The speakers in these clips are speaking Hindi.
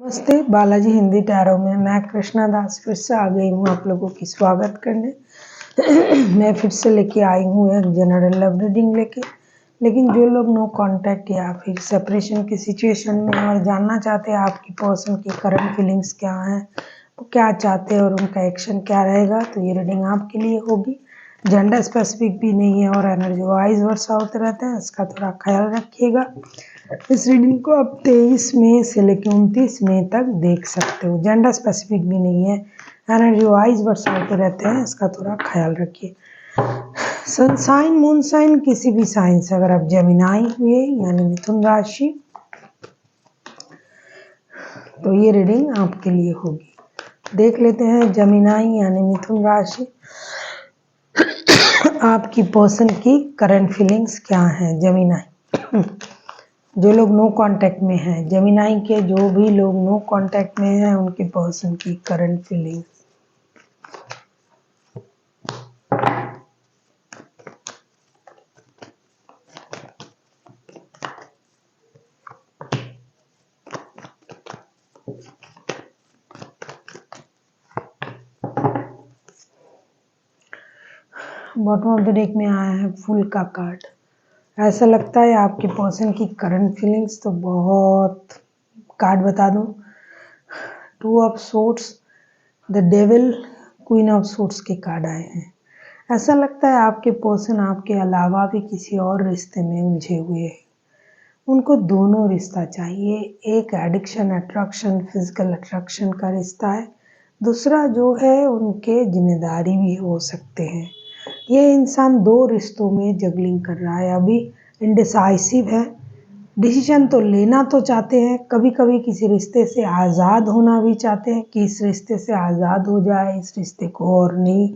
नमस्ते, बालाजी हिंदी टैरो में मैं कृष्णा दास फिर से आ गई हूँ आप लोगों की स्वागत करने। मैं फिर से लेके आई हूँ एक जनरल लव रीडिंग लेके। लेकिन जो लोग नो कांटेक्ट या फिर सेपरेशन की सिचुएशन में और जानना चाहते हैं आपकी पर्सन की करंट फीलिंग्स क्या हैं, वो क्या चाहते हैं और उनका एक्शन क्या रहेगा, तो ये रीडिंग आपके लिए होगी। जेंडर स्पेसिफिक भी नहीं है और एनर्जी वाइज वर्षा होते रहते हैं, इसका थोड़ा ख्याल रखिएगा। इस रीडिंग को आप 23 मई से लेकर 29 मई तक देख सकते हो। जेंडर स्पेसिफिक भी नहीं है, एनर्जी वाइज वर्षा होते रहते हैं, इसका थोड़ा ख्याल रखिए। सन साइन मून साइन किसी भी साइन से अगर आप जेमिनाई हुए यानी मिथुन राशि, तो ये रीडिंग आपके लिए होगी। देख लेते हैं जेमिनाई यानी मिथुन राशि, आपकी पर्सन की करंट फीलिंग्स क्या है। जेमिनाई जो लोग नो कांटेक्ट में हैं, जेमिनाई के जो भी लोग नो कांटेक्ट में हैं, उनके पर्सन की current feelings. Bottom of the deck में आया है फूल का कार्ड। ऐसा लगता है आपके पर्सन की करंट फीलिंग्स तो बहुत, कार्ड बता दूं, two of swords, the devil, queen of swords के कार्ड आए हैं। ऐसा लगता है आपके पर्सन आपके अलावा भी किसी और रिश्ते में उलझे हुए हैं। उनको दोनों रिश्ता चाहिए, एक एडिक्शन अट्रैक्शन फिजिकल अट्रैक्शन का रिश्ता है, दूसरा जो है उनके जिम्मेदारी भी हो सकते हैं। ये इंसान दो रिश्तों में जगलिंग कर रहा है, अभी इंडिसाइसिव है। डिसीजन तो लेना तो चाहते हैं, कभी कभी किसी रिश्ते से आज़ाद होना भी चाहते हैं कि इस रिश्ते से आज़ाद हो जाए, इस रिश्ते को और नहीं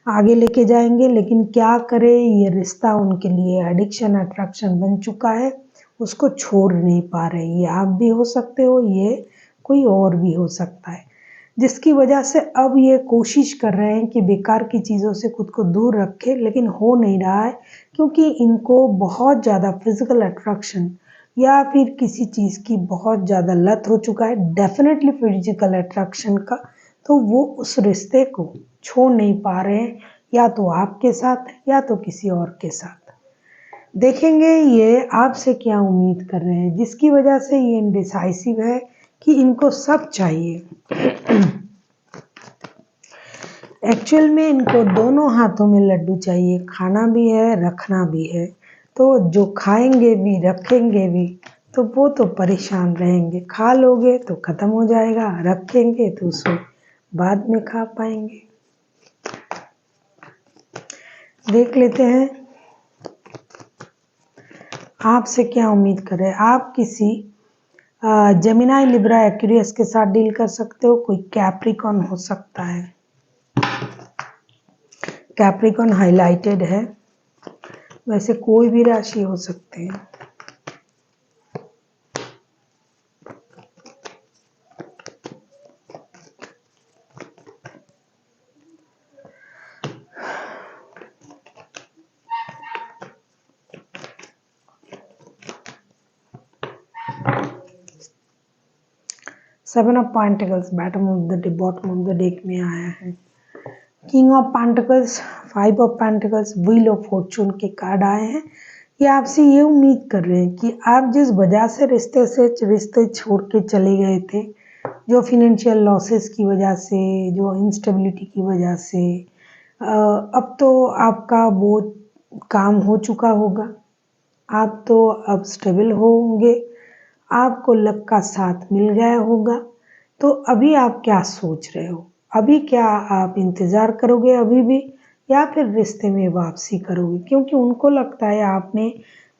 आगे लेके जाएंगे, लेकिन क्या करें, ये रिश्ता उनके लिए एडिक्शन अट्रैक्शन बन चुका है, उसको छोड़ नहीं पा रहे। ये आप भी हो सकते हो, ये कोई और भी हो सकता है, जिसकी वजह से अब ये कोशिश कर रहे हैं कि बेकार की चीज़ों से खुद को दूर रखें, लेकिन हो नहीं रहा है क्योंकि इनको बहुत ज़्यादा फिजिकल अट्रैक्शन या फिर किसी चीज़ की बहुत ज़्यादा लत हो चुका है, डेफिनेटली फिजिकल अट्रैक्शन का। तो वो उस रिश्ते को छोड़ नहीं पा रहे हैं, या तो आपके साथ या तो किसी और के साथ। देखेंगे ये आपसे क्या उम्मीद कर रहे हैं, जिसकी वजह से ये इनडिसाइसिव है कि इनको सब चाहिए। एक्चुअल में इनको दोनों हाथों में लड्डू चाहिए, खाना भी है रखना भी है। तो जो खाएंगे भी रखेंगे भी तो वो तो परेशान रहेंगे, खा लोगे तो ख़त्म हो जाएगा, रखेंगे तो उसको बाद में खा पाएंगे। देख लेते हैं आपसे क्या उम्मीद कर रहे हैं। आप किसी जेमिनाई लिब्रा एक्वेरियस के साथ डील कर सकते हो, कोई कैप्रिकॉन हो सकता है। कैप्रिकॉन हाईलाइटेड है, वैसे कोई भी राशि हो सकते हैं। Seven of pentacles bottom of the deck में आया है। King of pentacles, five of pentacles, wheel of fortune के कार्ड आए हैं। ये आपसे ये उम्मीद कर रहे हैं कि आप जिस वजह से रिश्ते छोड़ के चले गए थे, जो फिनेंशियल लॉसेस की वजह से, जो इंस्टेबिलिटी की वजह से, अब तो आपका वो काम हो चुका होगा, आप तो अब स्टेबल होंगे, आपको लक का साथ मिल गया होगा। तो अभी आप क्या सोच रहे हो, अभी क्या आप इंतज़ार करोगे अभी भी, या फिर रिश्ते में वापसी करोगे, क्योंकि उनको लगता है आपने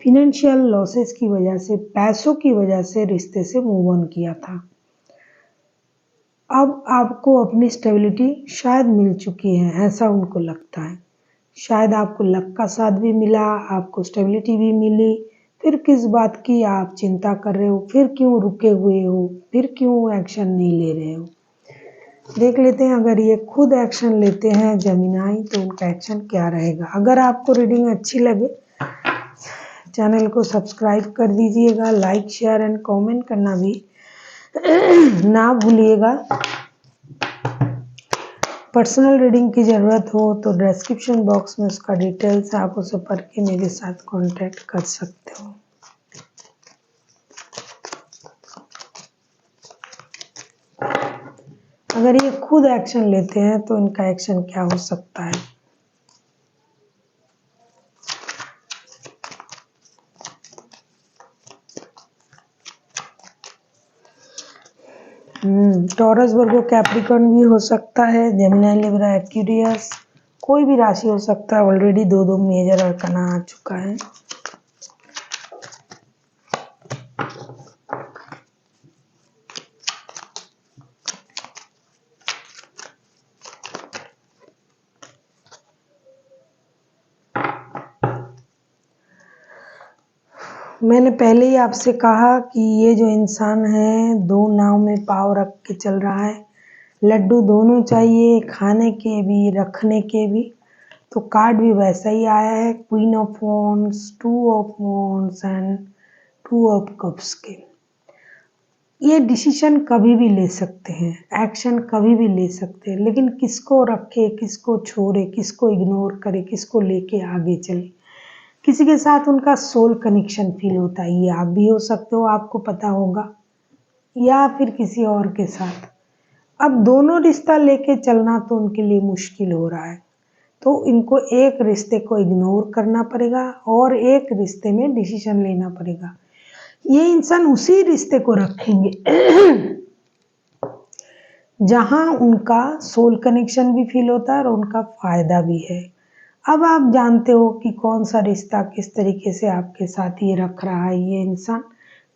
फिनेंशियल लॉसेस की वजह से, पैसों की वजह से रिश्ते से मूव ऑन किया था। अब आपको अपनी स्टेबिलिटी शायद मिल चुकी है, ऐसा उनको लगता है। शायद आपको लक का साथ भी मिला, आपको स्टेबिलिटी भी मिली, फिर किस बात की आप चिंता कर रहे हो, फिर क्यों रुके हुए हो, फिर क्यों एक्शन नहीं ले रहे हो। देख लेते हैं अगर ये खुद एक्शन लेते हैं जेमिनाई तो उनका एक्शन क्या रहेगा। अगर आपको रीडिंग अच्छी लगे चैनल को सब्सक्राइब कर दीजिएगा, लाइक शेयर एंड कमेंट करना भी ना भूलिएगा, पर्सनल रीडिंग की ज़रूरत हो तो डिस्क्रिप्शन बॉक्स में उसका डिटेल्स है, आप उसे पढ़ के मेरे साथ कांटेक्ट कर सकते हो। अगर ये खुद एक्शन लेते हैं तो इनका एक्शन क्या हो सकता है। टॉरस, वर्गो, कैप्रिकॉर्न भी हो सकता है, जेमिनी, लिब्रा, एक्वेरियस, कोई भी राशि हो सकता है। ऑलरेडी दो मेजर अरकाना आ चुका है। मैंने पहले ही आपसे कहा कि ये जो इंसान है दो नाव में पाँव रख के चल रहा है। लड्डू दोनों चाहिए, खाने के भी रखने के भी। तो कार्ड भी वैसा ही आया है, queen of wands, two of wands and two of cups के। ये डिसीजन कभी भी ले सकते हैं, एक्शन कभी भी ले सकते हैं, लेकिन किसको रखे, किसको छोड़े, किसको इग्नोर करे, किसको लेके आगे चले। किसी के साथ उनका सोल कनेक्शन फील होता है, ये आप भी हो सकते हो, आपको पता होगा, या फिर किसी और के साथ। अब दोनों रिश्ता लेके चलना तो उनके लिए मुश्किल हो रहा है, तो इनको एक रिश्ते को इग्नोर करना पड़ेगा और एक रिश्ते में डिसीजन लेना पड़ेगा। ये इंसान उसी रिश्ते को रखेंगे जहां उनका सोल कनेक्शन भी फील होता है और उनका फायदा भी है। अब आप जानते हो कि कौन सा रिश्ता किस तरीके से आपके साथ ये रख रहा है ये इंसान,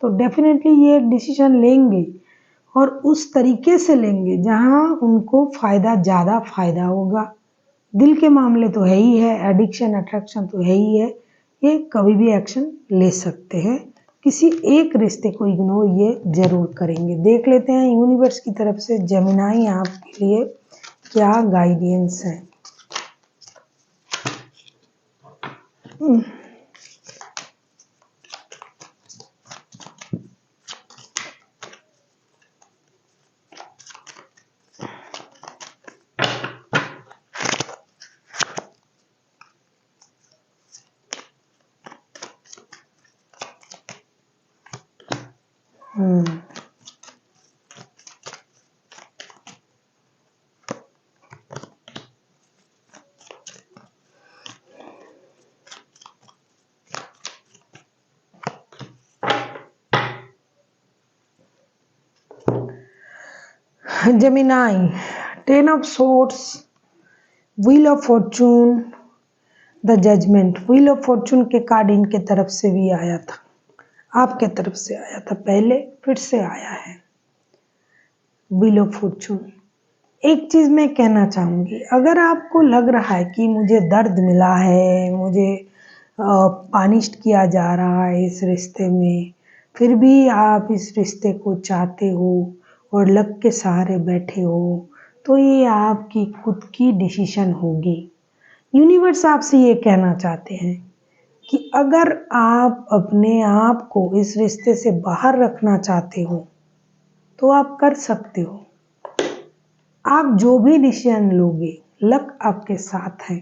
तो डेफिनेटली ये एक डिसीजन लेंगे और उस तरीके से लेंगे जहां उनको ज़्यादा फायदा होगा। दिल के मामले तो है ही है, एडिक्शन अट्रैक्शन तो है ही है, ये कभी भी एक्शन ले सकते हैं। किसी एक रिश्ते को इग्नोर ये जरूर करेंगे। देख लेते हैं यूनिवर्स की तरफ से जेमिनी आपके लिए क्या गाइडेंस है। Gemini, ten of swords, wheel of fortune, the judgment. Wheel of fortune के कार्ड इनके तरफ से भी आया था, आपके तरफ से आया था पहले, फिर से आया है व्हील ऑफ फॉर्चून। एक चीज मैं कहना चाहूंगी, अगर आपको लग रहा है कि मुझे दर्द मिला है, मुझे पानिश किया जा रहा है इस रिश्ते में, फिर भी आप इस रिश्ते को चाहते हो और लक के सहारे बैठे हो, तो ये आपकी खुद की डिसीजन होगी। यूनिवर्स आपसे ये कहना चाहते हैं कि अगर आप अपने आप को इस रिश्ते से बाहर रखना चाहते हो तो आप कर सकते हो। आप जो भी डिसीजन लोगे, लक आपके साथ है,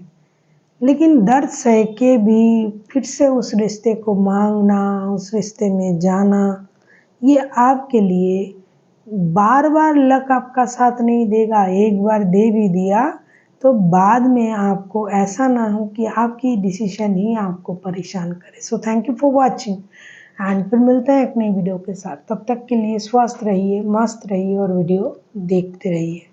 लेकिन दर्द सह के भी फिर से उस रिश्ते को मांगना, उस रिश्ते में जाना, ये आपके लिए बार बार लक आपका साथ नहीं देगा। एक बार दे भी दिया तो बाद में आपको ऐसा ना हो कि आपकी डिसीजन ही आपको परेशान करे। So thank you for watching and फिर मिलते हैं एक नई वीडियो के साथ। तब तक के लिए स्वस्थ रहिए, मस्त रहिए और वीडियो देखते रहिए।